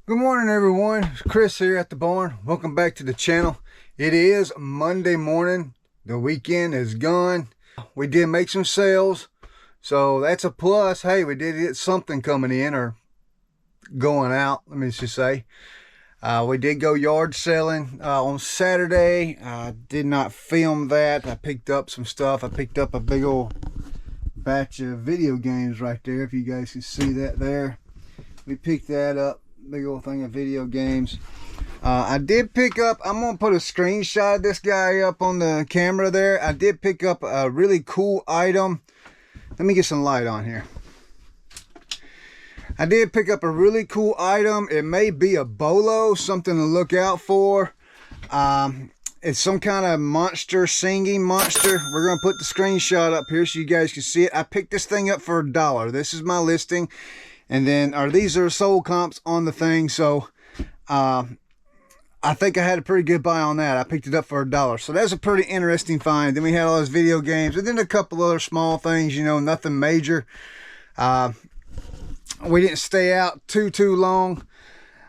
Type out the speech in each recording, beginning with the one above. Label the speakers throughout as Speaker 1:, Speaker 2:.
Speaker 1: Good morning, everyone. It's Chris here at the barn. Welcome back to the channel. It is Monday morning. The weekend is gone. We did make some sales, so that's a plus. Hey, we did get something coming in or going out, let me just say. We did go yard selling on Saturday. I did not film that. I picked up some stuff. I picked up a big old batch of video games right there, if you guys can see that there. We picked that up. Big old thing of video games. I did pick up, I'm gonna put a screenshot of this guy up on the camera there. I did pick up a really cool item. Let me get some light on here. I did pick up a really cool item. It may be a bolo, something to look out for. It's some kind of monster, singing monster. We're gonna put the screenshot up here so you guys can see it. I picked this thing up for $1. This is my listing. And then, these are sold comps on the thing, so I think I had a pretty good buy on that. I picked it up for $1. So that's a pretty interesting find. Then we had all those video games, and then a couple other small things, you know, nothing major. We didn't stay out too long.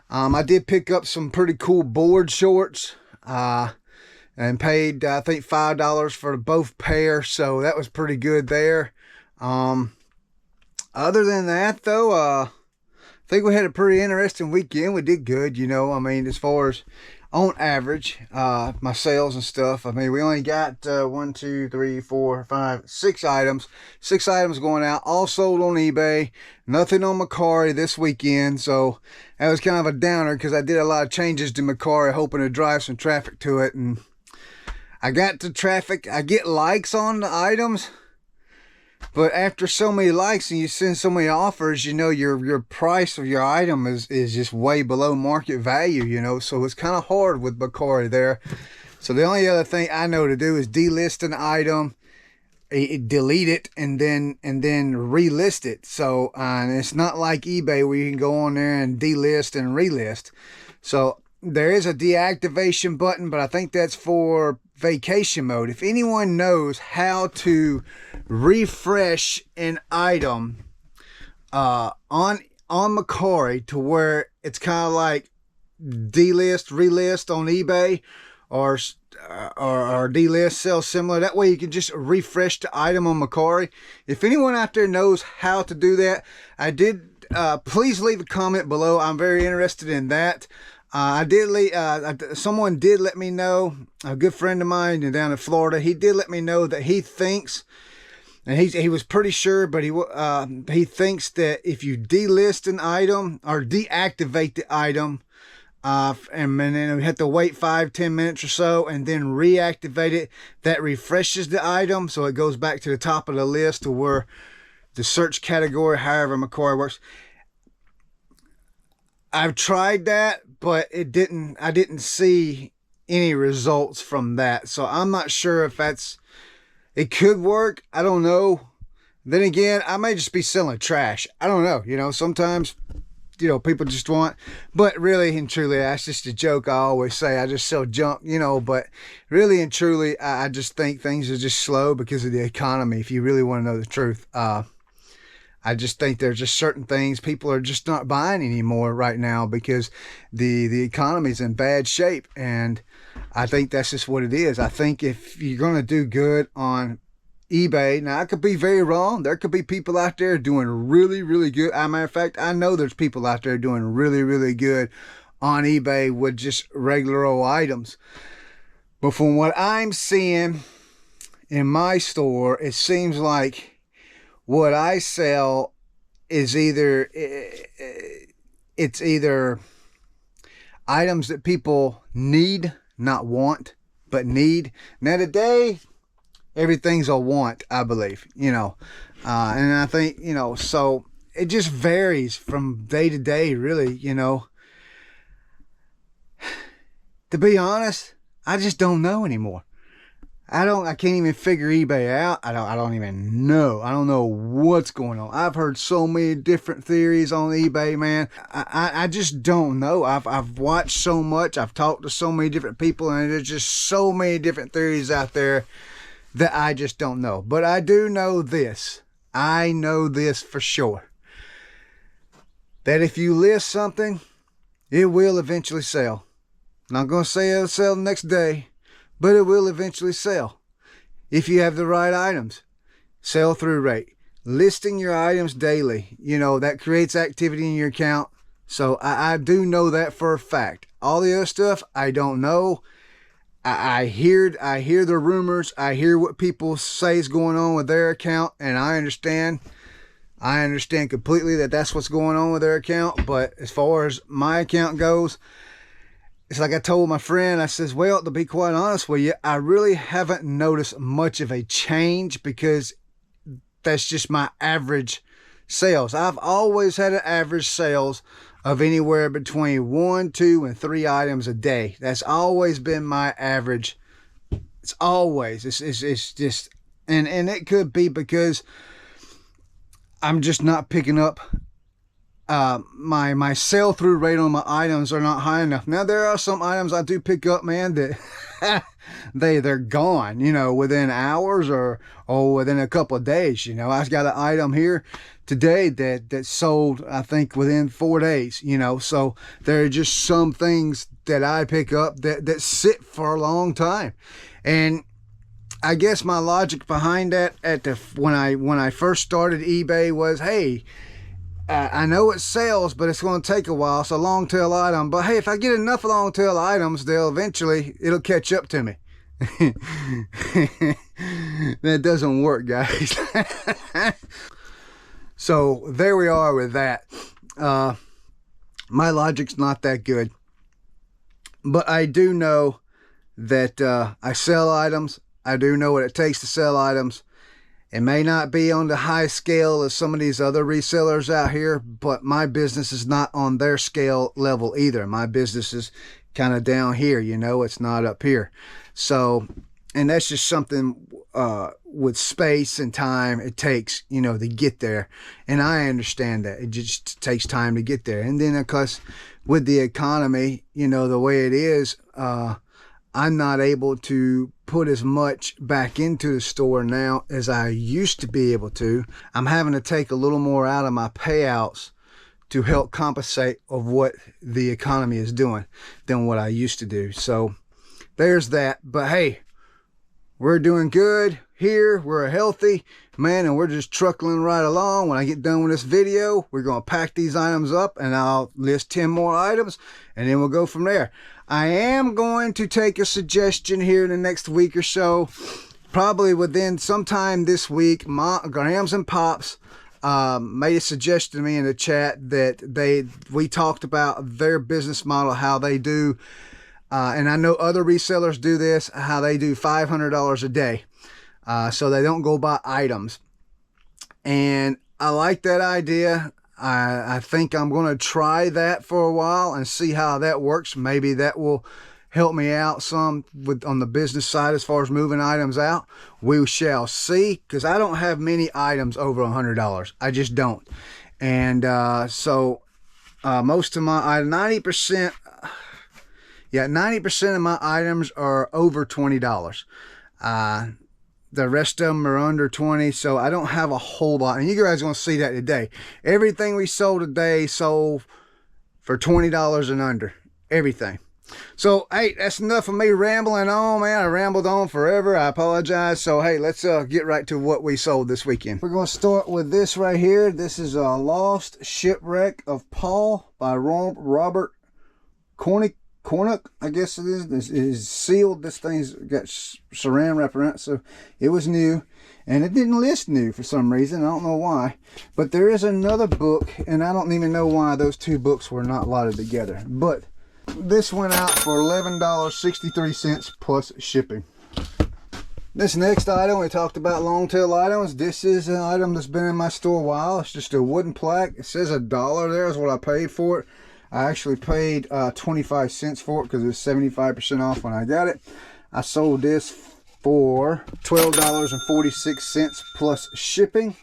Speaker 1: I did pick up some pretty cool board shorts, and paid, I think, $5 for both pairs, so that was pretty good there. Other than that, though, I think we had a pretty interesting weekend. We did good, you know. I mean, as far as on average, my sales and stuff. I mean, we only got 1, 2, 3, 4, 5, 6 items. 6 items going out, all sold on eBay. Nothing on Mercari this weekend, so that was kind of a downer because I did a lot of changes to Mercari, hoping to drive some traffic to it. And I got the traffic. I get likes on the items. But after so many likes and you send so many offers, you know, your price of your item is just way below market value, you know. So it's kind of hard with Mercari there. So the only other thing I know to do is delist an item, delete it, and then relist it. So and it's not like eBay where you can go on there and delist and relist. So there is a deactivation button, but I think that's for vacation mode. If anyone knows how to refresh an item on Mercari to where it's kind of like delist, relist on eBay, or delist, sell similar, that way you can just refresh the item on Mercari. If anyone out there knows how to do that, please leave a comment below. I'm very interested in that. Someone did let me know, a good friend of mine down in Florida, he did let me know that he thinks, and he was pretty sure, but he thinks that if you delist an item or deactivate the item, and then we have to wait 5-10 minutes or so and then reactivate it, that refreshes the item so it goes back to the top of the list to where the search category, however Mercari works. I've tried that, but I didn't see any results from that. So I'm not sure if it could work. I don't know. Then again, I may just be selling trash. I don't know. You know, sometimes, you know, people just want, but really and truly, that's just a joke. I always say I just sell junk, you know, but really and truly, I just think things are just slow because of the economy. If you really want to know the truth, I just think there's just certain things people are just not buying anymore right now because the economy's in bad shape, and I think that's just what it is. I think if you're going to do good on eBay, now I could be very wrong. There could be people out there doing really, really good. As a matter of fact, I know there's people out there doing really, really good on eBay with just regular old items. But from what I'm seeing in my store, it seems like what I sell is either items that people need, not want, but need. Now today, everything's a want, I believe, you know, and I think, you know, so it just varies from day to day, really, you know. To be honest, I just don't know anymore. I can't even figure eBay out. I don't even know. I don't know what's going on. I've heard so many different theories on eBay, man. I just don't know. I've watched so much. I've talked to so many different people, and there's just so many different theories out there that I just don't know. But I do know this. I know this for sure. That if you list something it will eventually sell. Not going to say it'll sell the next day, but it will eventually sell if you have the right items. Sell through rate, listing your items daily, you know, that creates activity in your account. So I do know that for a fact. All the other stuff I don't know. I hear the rumors. I hear what people say is going on with their account, and I understand completely that that's what's going on with their account. But as far as my account goes, it's like I told my friend, I says, well, to be quite honest with you, I really haven't noticed much of a change, because that's just my average sales. I've always had an average sales of anywhere between 1, 2, and 3 items a day. That's always been my average. It's always, it's just, and it could be because I'm just not picking up, my sell-through rate on my items are not high enough. Now, there are some items I do pick up, man, that they're gone, you know, within hours or within a couple of days. You know, I've got an item here today that sold, I think, within 4 days, you know. So there are just some things that I pick up that sit for a long time. And I guess my logic behind that when I first started eBay was, hey, I know it sells, but it's going to take a while. So long tail item, but hey, if I get enough long tail items, it'll catch up to me. That doesn't work, guys. So there we are with that. My logic's not that good, but I do know that I sell items. I do know what it takes to sell items. It may not be on the high scale as some of these other resellers out here, but my business is not on their scale level either. My business is kind of down here, you know, it's not up here. So, and that's just something with space and time it takes, you know, to get there. And I understand that it just takes time to get there. And then, of course, with the economy, you know, the way it is, I'm not able to put as much back into the store now as I used to be able to. I'm having to take a little more out of my payouts to help compensate of what the economy is doing than what I used to do. So there's that. But hey, we're doing good here. We're healthy, man, and we're just truckling right along. When I get done with this video, we're going to pack these items up, and I'll list 10 more items, and then we'll go from there. I am going to take a suggestion here in the next week or so, probably within sometime this week. Grams and Pops made a suggestion to me in the chat that we talked about their business model, how they do, and I know other resellers do this, how they do $500 a day. So they don't go by items. And I like that idea. I think I'm going to try that for a while and see how that works. Maybe that will help me out some on the business side as far as moving items out. We shall see, because I don't have many items over $100. I just don't. And so most of my 90%, yeah, 90% of my items are over $20. The rest of them are under 20, so I don't have a whole lot. And you guys are going to see that today. Everything we sold today sold for $20 and under. Everything. So, hey, that's enough of me rambling on, man. I rambled on forever. I apologize. So, hey, let's get right to what we sold this weekend. We're going to start with this right here. This is a Lost Shipwreck of Paul by Robert Cornick, I guess it is. This is sealed. This thing's got saran wrap around it, so it was new, and it didn't list new for some reason. I don't know why, but there is another book, and I don't even know why those two books were not lotted together. But this went out for $11.63 plus shipping. This next item, we talked about long tail items. This is an item that's been in my store a while. It's just a wooden plaque. It says $1 there is what I paid for it. I actually paid 25 cents for it because it was 75% off when I got it. I sold this for $12.46 plus shipping.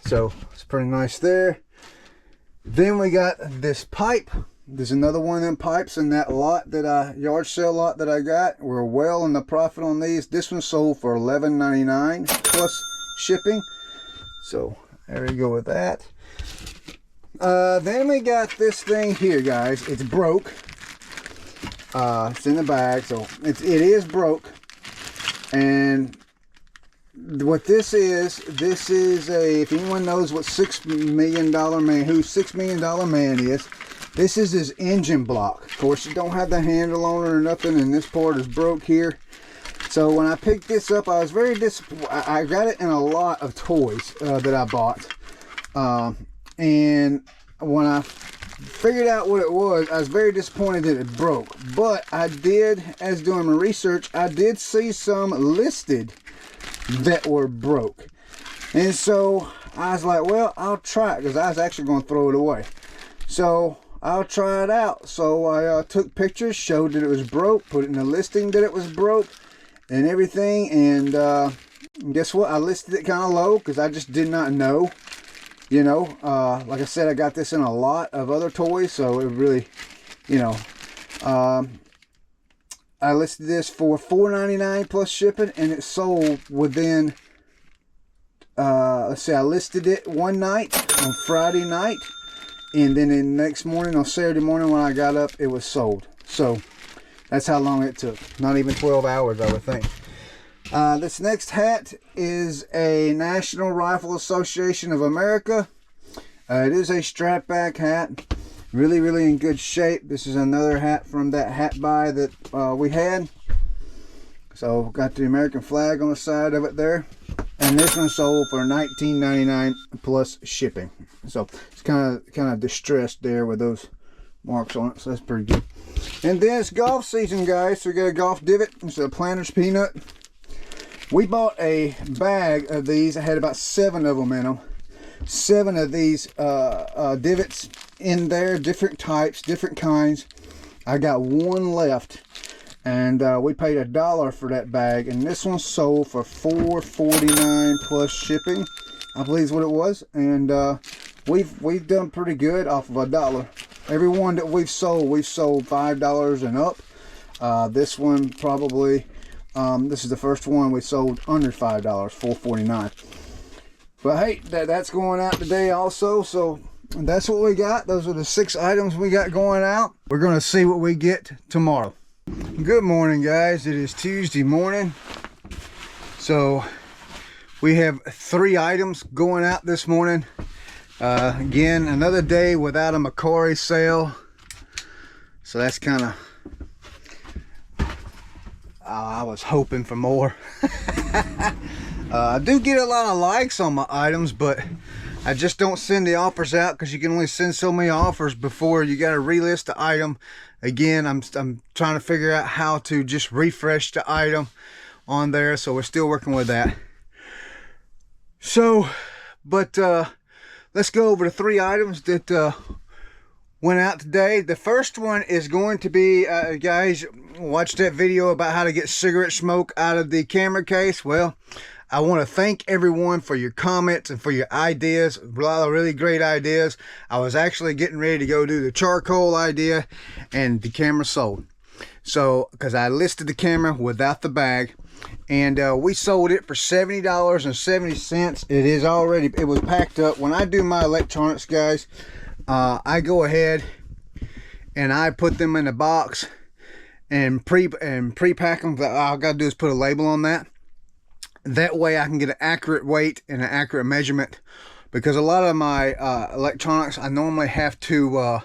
Speaker 1: So it's pretty nice there. Then we got this pipe. There's another one of them pipes in that lot yard sale lot that I got. We're well in the profit on these. This one sold for $11.99 plus shipping. So there we go with that. Then we got this thing here, guys. It's broke. It's in the bag, so it is broke. And what this is a, if anyone knows what $6 Million Man, who $6 Million Man is, this is his engine block. Of course, it don't have the handle on it or nothing, and this part is broke here. So when I picked this up, I was very disappointed. I got it in a lot of toys that I bought. And when I figured out what it was, I was very disappointed that it broke. But I did, as doing my research, I did see some listed that were broke. And so I was like, well, I'll try it, because I was actually going to throw it away. So I'll try it out. So I took pictures, showed that it was broke, put it in the listing that it was broke and everything. And guess what? I listed it kind of low because I just did not know. You know, like I said, I got this in a lot of other toys, so it really, you know, I listed this for $4.99 plus shipping, and it sold within, let's see, I listed it one night on Friday night, and then the next morning, on Saturday morning when I got up, it was sold. So that's how long it took. Not even 12 hours, I would think. This next hat is a National Rifle Association of America. It is a strap back hat. Really, really in good shape. This is another hat from that hat buy that we had. So got the American flag on the side of it there. And this one sold for $19.99 plus shipping. So it's kind of distressed there with those marks on it. So that's pretty good. And then it's golf season, guys. So we got a golf divot. It's a planter's peanut. We bought a bag of these. I had about 7 of them in them. 7 of these divots in there, different types, different kinds. I got 1 left, and we paid $1 for that bag, and this one sold for $4.49 plus shipping, I believe is what it was. And we've done pretty good off of $1. Every one that we've sold $5 and up. This one probably. This is the first one we sold under $5, $4.49. But hey, that's going out today also. So that's what we got. Those are the 6 items we got going out. We're going to see what we get tomorrow. Good morning, guys. It is Tuesday morning. So we have 3 items going out this morning. Again, another day without a Macquarie sale. So that's kind of... I was hoping for more. I do get a lot of likes on my items, but I just don't send the offers out because you can only send so many offers before you got to relist the item. Again, I'm trying to figure out how to just refresh the item on there, so we're still working with that. So, but let's go over the 3 items that went out today. The first one is going to be, guys, watch that video about how to get cigarette smoke out of the camera case. Well, I want to thank everyone for your comments and for your ideas. A lot of really great ideas. I was actually getting ready to go do the charcoal idea, and the camera sold. So, because I listed the camera without the bag, and we sold it for $70.70. It was packed up. When I do my electronics, guys, I go ahead and I put them in a box and pre-pack them. All I gotta do is put a label on that. That way I can get an accurate weight and an accurate measurement, because a lot of my electronics, I normally have to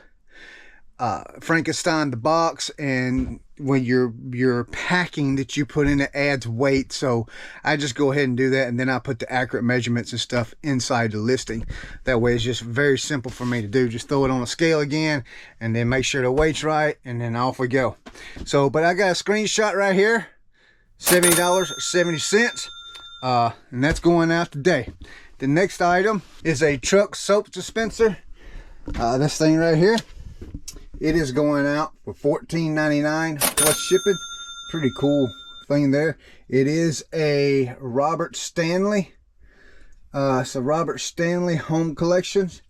Speaker 1: Frankenstein the box, and when you're packing that you put in, it adds weight. So I just go ahead and do that, and then I put the accurate measurements and stuff inside the listing. That way it's just very simple for me to do. Just throw it on a scale again, and then make sure the weight's right, and then off we go. So, but I got a screenshot right here, $70.70, and that's going out today. The next item is a truck soap dispenser. This thing right here. It is going out for $14.99 plus shipping. Pretty cool thing there. It is a Robert Stanley. It's a Robert Stanley Home Collections.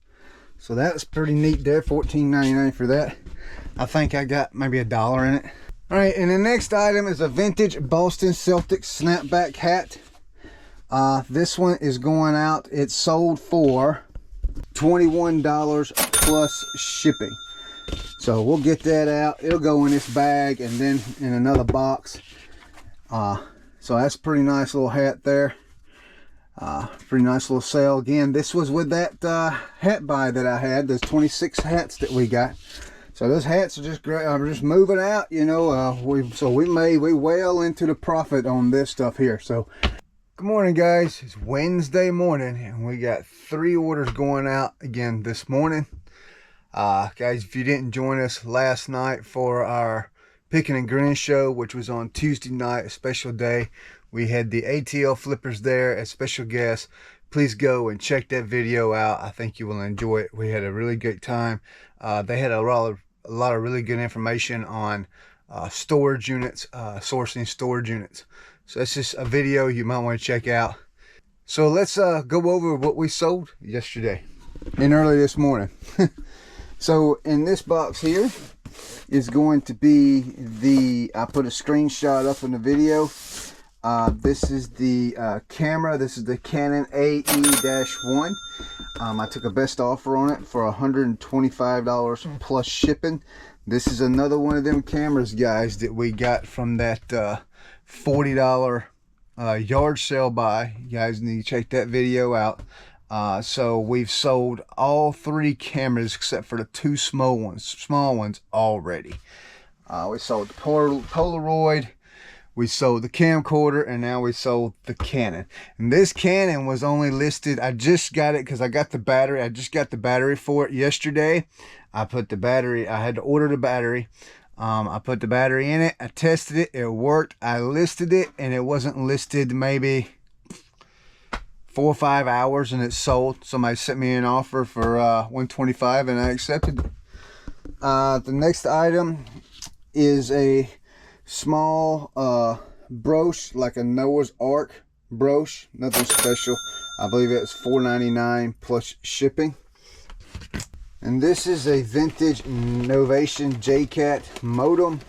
Speaker 1: So that's pretty neat there. $14.99 for that. I think I got maybe $1 in it. All right, and the next item is a vintage Boston Celtics snapback hat. This one is going out. It sold for $21 plus shipping. So we'll get that out. It'll go in this bag and then in another box. So that's a pretty nice little hat there. Pretty nice little sale. Again, this was with that hat buy that I had. There's 26 hats that we got. So those hats are just great. I'm just moving out, you know. We well into the profit on this stuff here. So good morning, guys. It's Wednesday morning and we got 3 orders going out again this morning. Guys, if you didn't join us last night for our Picking and Grin show, which was on Tuesday night, a special day, we had the ATL flippers there as special guests. Please go and check that video out. I think you will enjoy it. We had a really good time. They had a lot of really good information on storage units, sourcing storage units. So that's just a video you might want to check out. So let's go over what we sold yesterday and early this morning. So in this box here is going to be I put a screenshot up in the video. This is the camera. This is the Canon AE-1. I took a best offer on it for $125 plus shipping. This is another one of them cameras, guys, that we got from that $40 yard sale buy. You guys need to check that video out. So we've sold all 3 cameras except for the 2 small ones already. We sold the Polaroid, we sold the camcorder, and now we sold the Canon. And this Canon was only listed, I just got it because I got the battery. I just got the battery for it yesterday. I had to order the battery. I put the battery in it, I tested it, it worked. I listed it and it wasn't listed maybe 4 or 5 hours and it sold. Somebody sent me an offer for $125 and I accepted it. The next item is a small brooch, like a Noah's Ark brooch. Nothing special. I believe it's $4.99 plus shipping. And this is a vintage Novation JCat modem.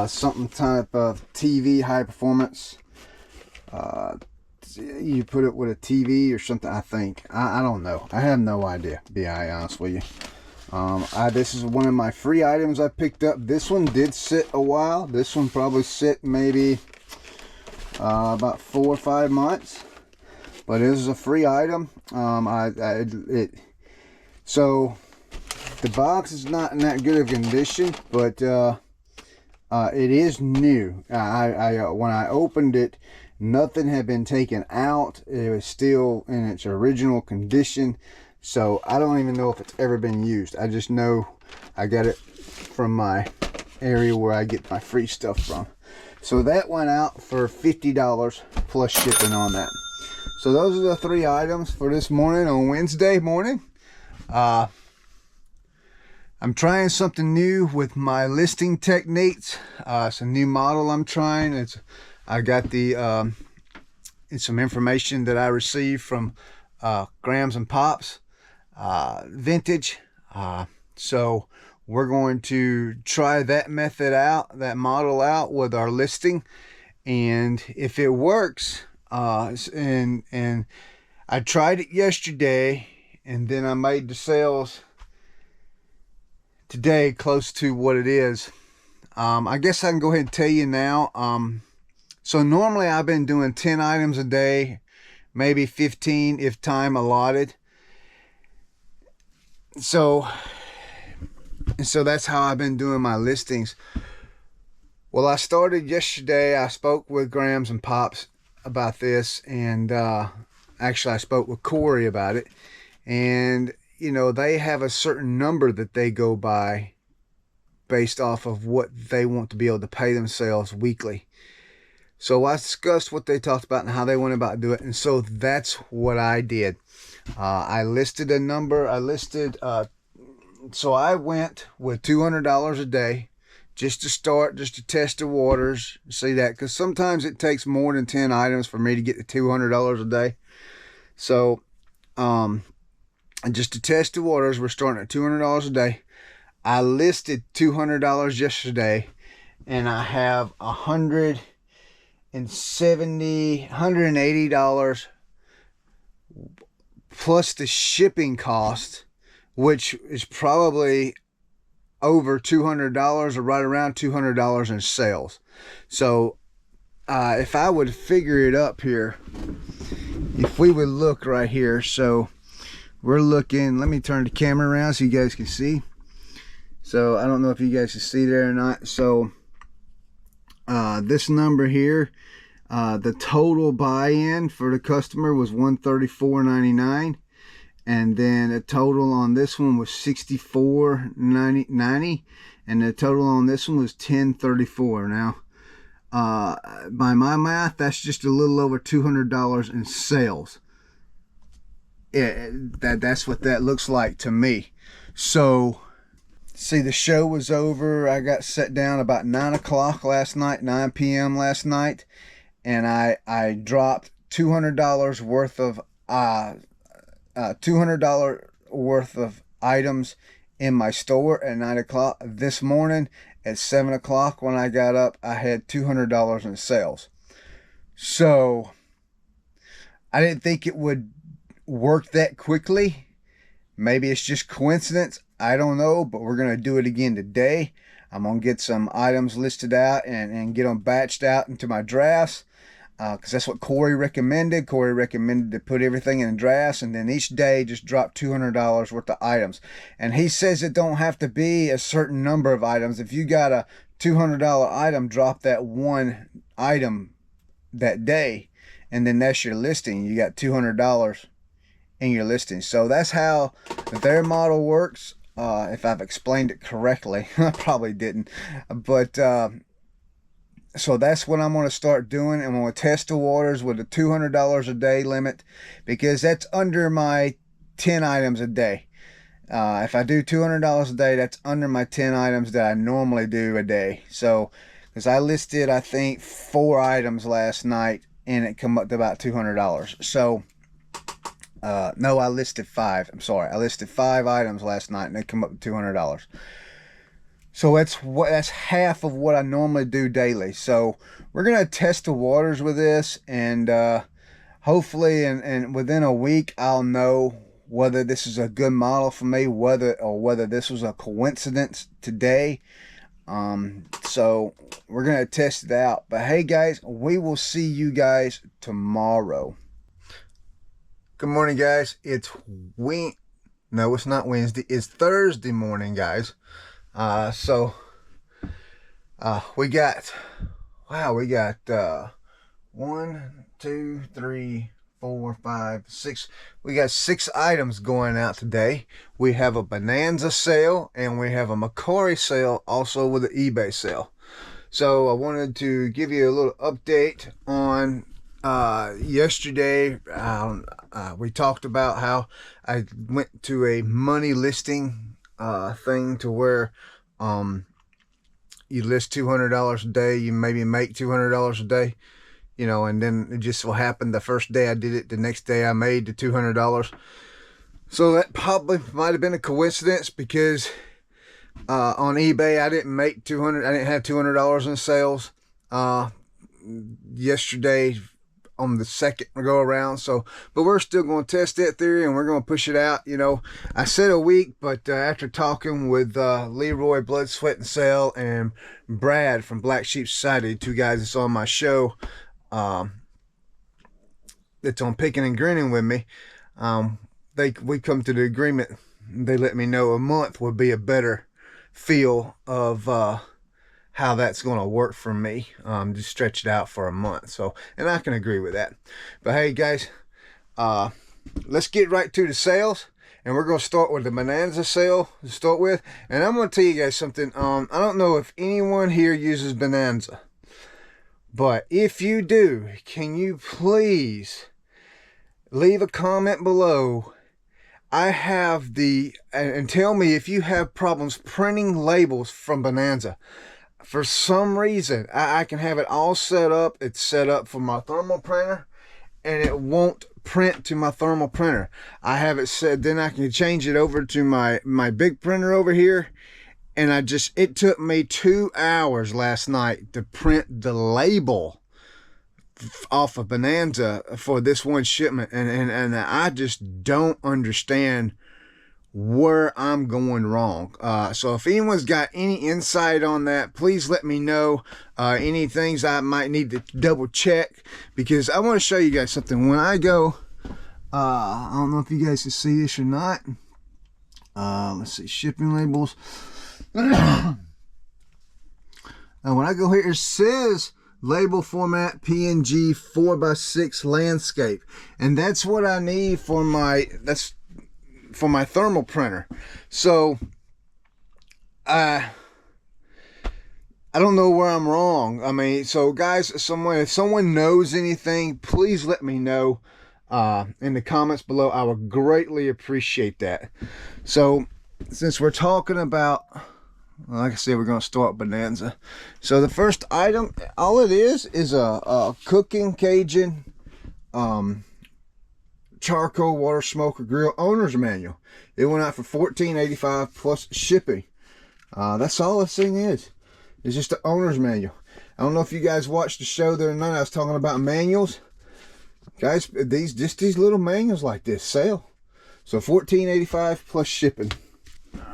Speaker 1: Something type of TV, high performance. You put it with a TV or something, I think. I don't know. I have no idea, to be honest with you. This is one of my free items I picked up. This one did sit a while. This one probably sit maybe about 4 or 5 months. But it is a free item. So the box is not in that good of condition, but it is new. When I opened it, nothing had been taken out. It was still in its original condition. So I don't even know if it's ever been used. I just know I got it from my area where I get my free stuff from. So that went out for $50 plus shipping on that. So those are the 3 items for this morning on Wednesday morning. I'm trying something new with my listing techniques. It's a new model I'm trying. I got the it's some information that I received from Grams and Pops vintage. So we're going to try that method out, that model out with our listing, and if it works, and I tried it yesterday, and then I made the sales today close to what it is. I guess I can go ahead and tell you now. So normally I've been doing 10 items a day, maybe 15 if time allotted. So that's how I've been doing my listings. Well, I started yesterday. I spoke with Grams and Pops about this, and actually I spoke with Corey about it. And you know, they have a certain number that they go by based off of what they want to be able to pay themselves weekly. So I discussed what they talked about and how they went about doing it, and so that's what I did. I listed a number. So I went with $200 a day just to start, just to test the waters, see that, because sometimes it takes more than 10 items for me to get to $200 a day. So just to test the waters, we're starting at $200 a day. I listed $200 yesterday, and I have $180 plus the shipping cost, which is probably over $200 or right around $200 in sales. So if I would figure it up here, if we would look right here, so we're looking, let me turn the camera around so you guys can see. So I don't know if you guys can see there or not. So this number here, the total buy-in for the customer was $134.99, and then the total on this one was $64.90, and the total on this one was $10.34. Now by my math, that's just a little over $200 in sales. That's what that looks like to me. So see, the show was over. I got set down about 9 o'clock last night, 9 p.m. last night, and I dropped $200 worth of $200 worth of items in my store at 9 o'clock. This morning at 7 o'clock when I got up, I had $200 in sales. So I didn't think it would work that quickly. Maybe it's just coincidence, I don't know, but we're going to do it again today. I'm going to get some items listed out and get them batched out into my drafts, because that's what Corey recommended. Corey recommended to put everything in drafts, and then each day just drop $200 worth of items. And he says it don't have to be a certain number of items. If you got a $200 item, drop that one item that day, and then that's your listing. You got $200 in your listing. So that's how their model works. If I've explained it correctly. I probably didn't, but so that's what I'm going to start doing. I'm going to test the waters with a $200 a day limit, because that's under my 10 items a day. If I do $200 a day, that's under my 10 items that I normally do a day. So because I listed, I think, 4 items last night, and it come up to about $200. So no, I listed 5. I'm sorry. I listed 5 items last night, and they come up to $200. So that's half of what I normally do daily. So we're going to test the waters with this, and hopefully and within a week I'll know whether this is a good model for me, whether this was a coincidence today. So we're going to test it out. But hey guys, we will see you guys tomorrow. Good morning, guys. It's not Wednesday. It's Thursday morning, guys. We got 1, 2, 3, 4, 5, 6. We got 6 items going out today. We have a Bonanza sale, and we have a Macari sale, also with an eBay sale. So I wanted to give you a little update on yesterday. We talked about how I went to a money listing thing to where you list $200 a day, you maybe make $200 a day, and then it just so happened the first day I did it, the next day I made the $200. So that probably might have been a coincidence, because on eBay I didn't make $200. I didn't have $200 in sales yesterday on the second go around. So, but we're still going to test that theory, and we're going to push it out. I said a week, but after talking with Leroy Blood, Sweat, and Sale and Brad from Black Sheep Society, 2 guys that's on my show, that's on Picking and Grinning with me, we come to the agreement. They let me know a month would be a better feel of how that's going to work for me. Just stretch it out for a month. So, and I can agree with that. But hey guys, let's get right to the sales, and we're going to start with the Bonanza sale to start with. And I'm going to tell you guys something. I don't know if anyone here uses Bonanza, but if you do, can you please leave a comment below? I have and tell me if you have problems printing labels from Bonanza. For some reason, I can have it all set up. It's set up for my thermal printer, and it won't print to my thermal printer. I have it set, then I can change it over to my big printer over here, and it took me 2 hours last night to print the label off of Bonanza for this one shipment, and I just don't understand where I'm going wrong. So if anyone's got any insight on that, please let me know. Any things I might need to double check, because I want to show you guys something. When I go, I don't know if you guys can see this or not. Let's see, shipping labels. Now when I go here, it says label format PNG 4x6 landscape, and that's what I need for my thermal printer. So I don't know where I'm wrong. I mean, so guys, if someone knows anything, please let me know in the comments below. I would greatly appreciate that. So since we're talking about, like I said, we're going to start Bonanza. So the first item, all it is a cooking Cajun charcoal water smoker grill owner's manual. It went out for $14.85 plus shipping. That's all this thing is. It's just the owner's manual. I don't know if you guys watched the show the other night. I was talking about manuals. Guys, these little manuals like this sell. So $14.85 plus shipping.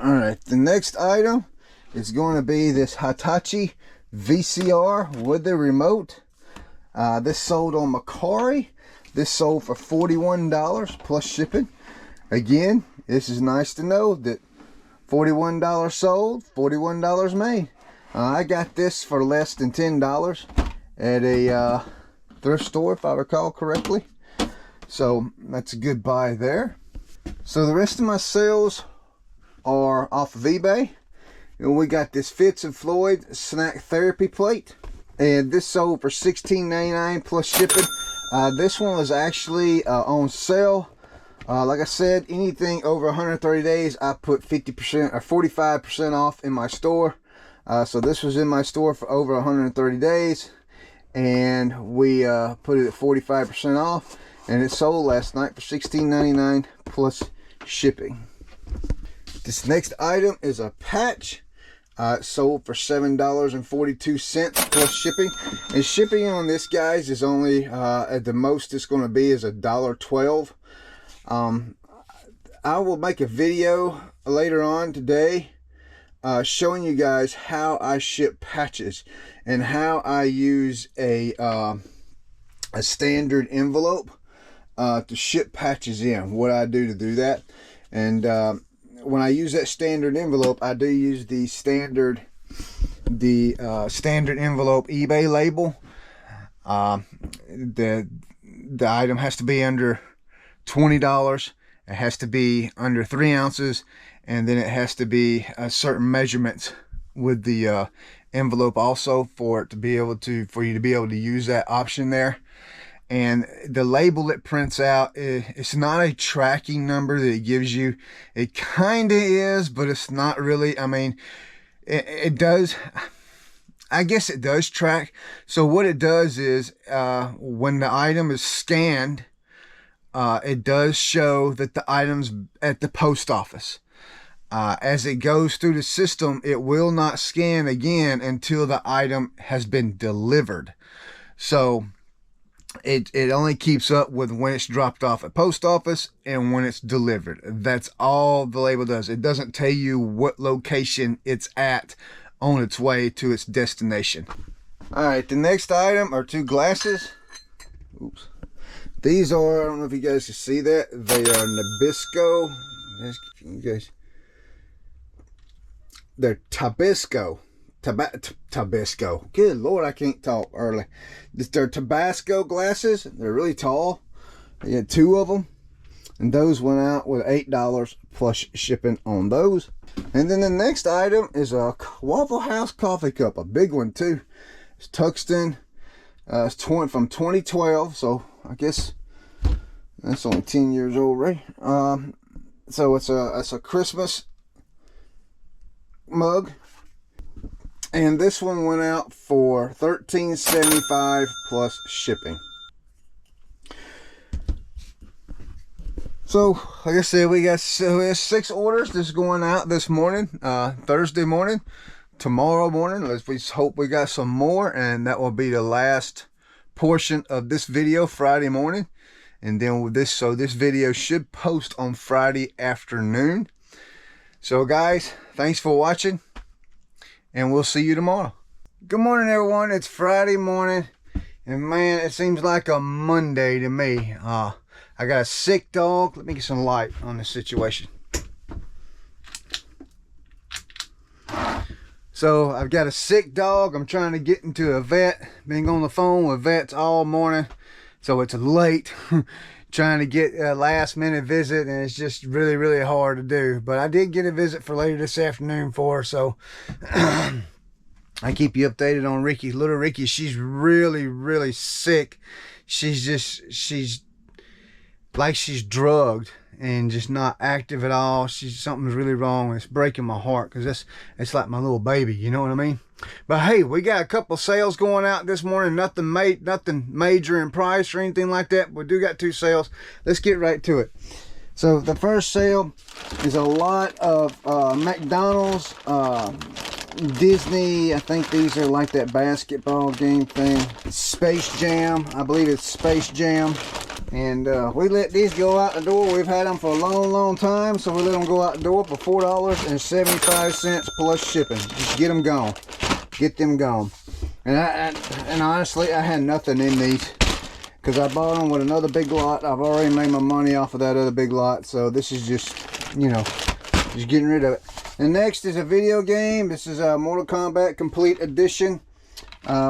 Speaker 1: All right, the next item is going to be this Hitachi VCR with the remote. This sold on Macari. This sold for $41 plus shipping. Again, this is nice to know that $41 sold, $41 made. I got this for less than $10 at a thrift store, if I recall correctly. So that's a good buy there. So the rest of my sales are off of eBay. And we got this Fitz and Floyd snack therapy plate, and this sold for $16.99 plus shipping. This one was actually on sale. Like I said, anything over 130 days, I put 50% or 45% off in my store. So this was in my store for over 130 days, and we put it at 45% off, and it sold last night for $16.99 plus shipping. This next item is a patch. It sold for $7.42 plus shipping, and shipping on this, guys, is only at the most it's going to be is $1.12. I will make a video later on today showing you guys how I ship patches and how I use a standard envelope to ship patches in, what I do to do that. And when I use that standard envelope, I do use the standard envelope eBay label. The item has to be under $20. It has to be under 3 ounces, and then it has to be a certain measurements with the envelope also for you to be able to use that option there. And the label it prints out, it's not a tracking number that it gives you. It kind of is, but it's not really. I mean, it does. I guess it does track. So what it does is when the item is scanned, it does show that the item's at the post office. As it goes through the system, it will not scan again until the item has been delivered. So it only keeps up with when it's dropped off at post office and when it's delivered. That's all the label does. It doesn't tell you what location it's at on its way to its destination. All right, the next item are 2 glasses. Oops. These are, I don't know if you guys can see that, they are Nabisco. You guys, they're Tabasco. Tabasco. Good Lord, I can't talk early. They're Tabasco glasses. They're really tall. I had 2 of them, and those went out with $8 plus shipping on those. And then the next item is a Waffle House coffee cup, a big one too. It's Tuxton. It's from 2012, so I guess that's only 10 years old, right? So it's a Christmas mug. And this one went out for $13.75 plus shipping. So, like I said, we have 6 orders. This is going out this morning, Thursday morning. Tomorrow morning, let's hope we got some more, and that will be the last portion of this video Friday morning, and then with this, so this video should post on Friday afternoon. So guys, thanks for watching, and we'll see you tomorrow. Good morning, everyone. It's Friday morning, and man, it seems like a Monday to me. I got a sick dog. Let me get some light on this situation. So I've got a sick dog. I'm trying to get into a vet. Been on the phone with vets all morning, so it's late. Trying to get a last minute visit, and it's just really hard to do. But I did get a visit for later this afternoon for her, so I keep you updated on Ricky. Little Ricky, she's really sick. She's like she's drugged and just not active at all. Something's really wrong. It's breaking my heart because it's like my little baby, you know what I mean? But hey, we got a couple sales going out this morning. Nothing major in price or anything like that. We do got 2 sales. Let's get right to it. So the first sale is a lot of McDonald's, Disney. I think these are like that basketball game thing. Space Jam. I believe it's Space Jam. And we let these go out the door. We've had them for a long time, so we let them go out the door for $4.75 plus shipping. Just get them gone. Get them gone. And honestly, I had nothing in these because I bought them with another big lot. I've already made my money off of that other big lot, so this is just, you know, just getting rid of it. And next is a video game. This is a Mortal Kombat Complete Edition.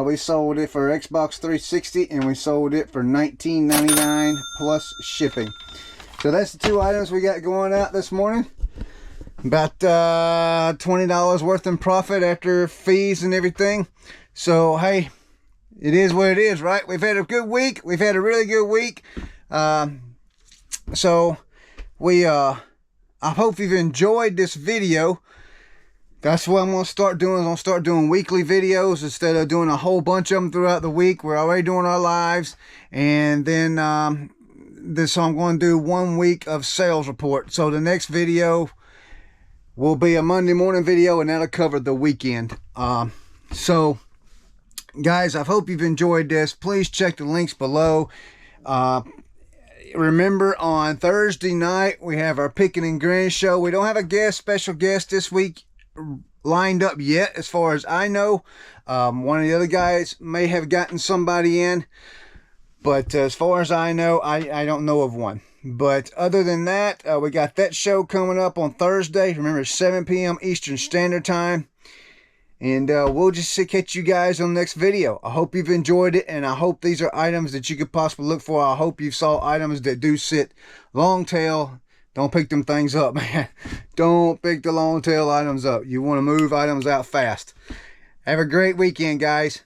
Speaker 1: We sold it for Xbox 360, and we sold it for $19.99 plus shipping. So that's the 2 items we got going out this morning. About $20 worth in profit after fees and everything. So hey, it is what it is, right? We've had a good week. We've had a really good week. So we I hope you've enjoyed this video. That's what I'm going to start doing. I'm going to start doing weekly videos instead of doing a whole bunch of them throughout the week. We're already doing our lives. And then so I'm going to do 1 week of sales report. So the next video will be a Monday morning video, and that'll cover the weekend. So guys, I hope you've enjoyed this. Please check the links below. Remember, on Thursday night, we have our Picking and Grin show. We don't have a special guest this week lined up yet, as far as I know. One of the other guys may have gotten somebody in, but as far as I know, I don't know of one. But other than that, we got that show coming up on Thursday. Remember, 7 p.m. Eastern Standard Time. And we'll just catch you guys on the next video. I hope you've enjoyed it, and I hope these are items that you could possibly look for. I hope you saw items that do sit long tail. Don't pick them things up, man. Don't pick the long tail items up. You want to move items out fast. Have a great weekend, guys.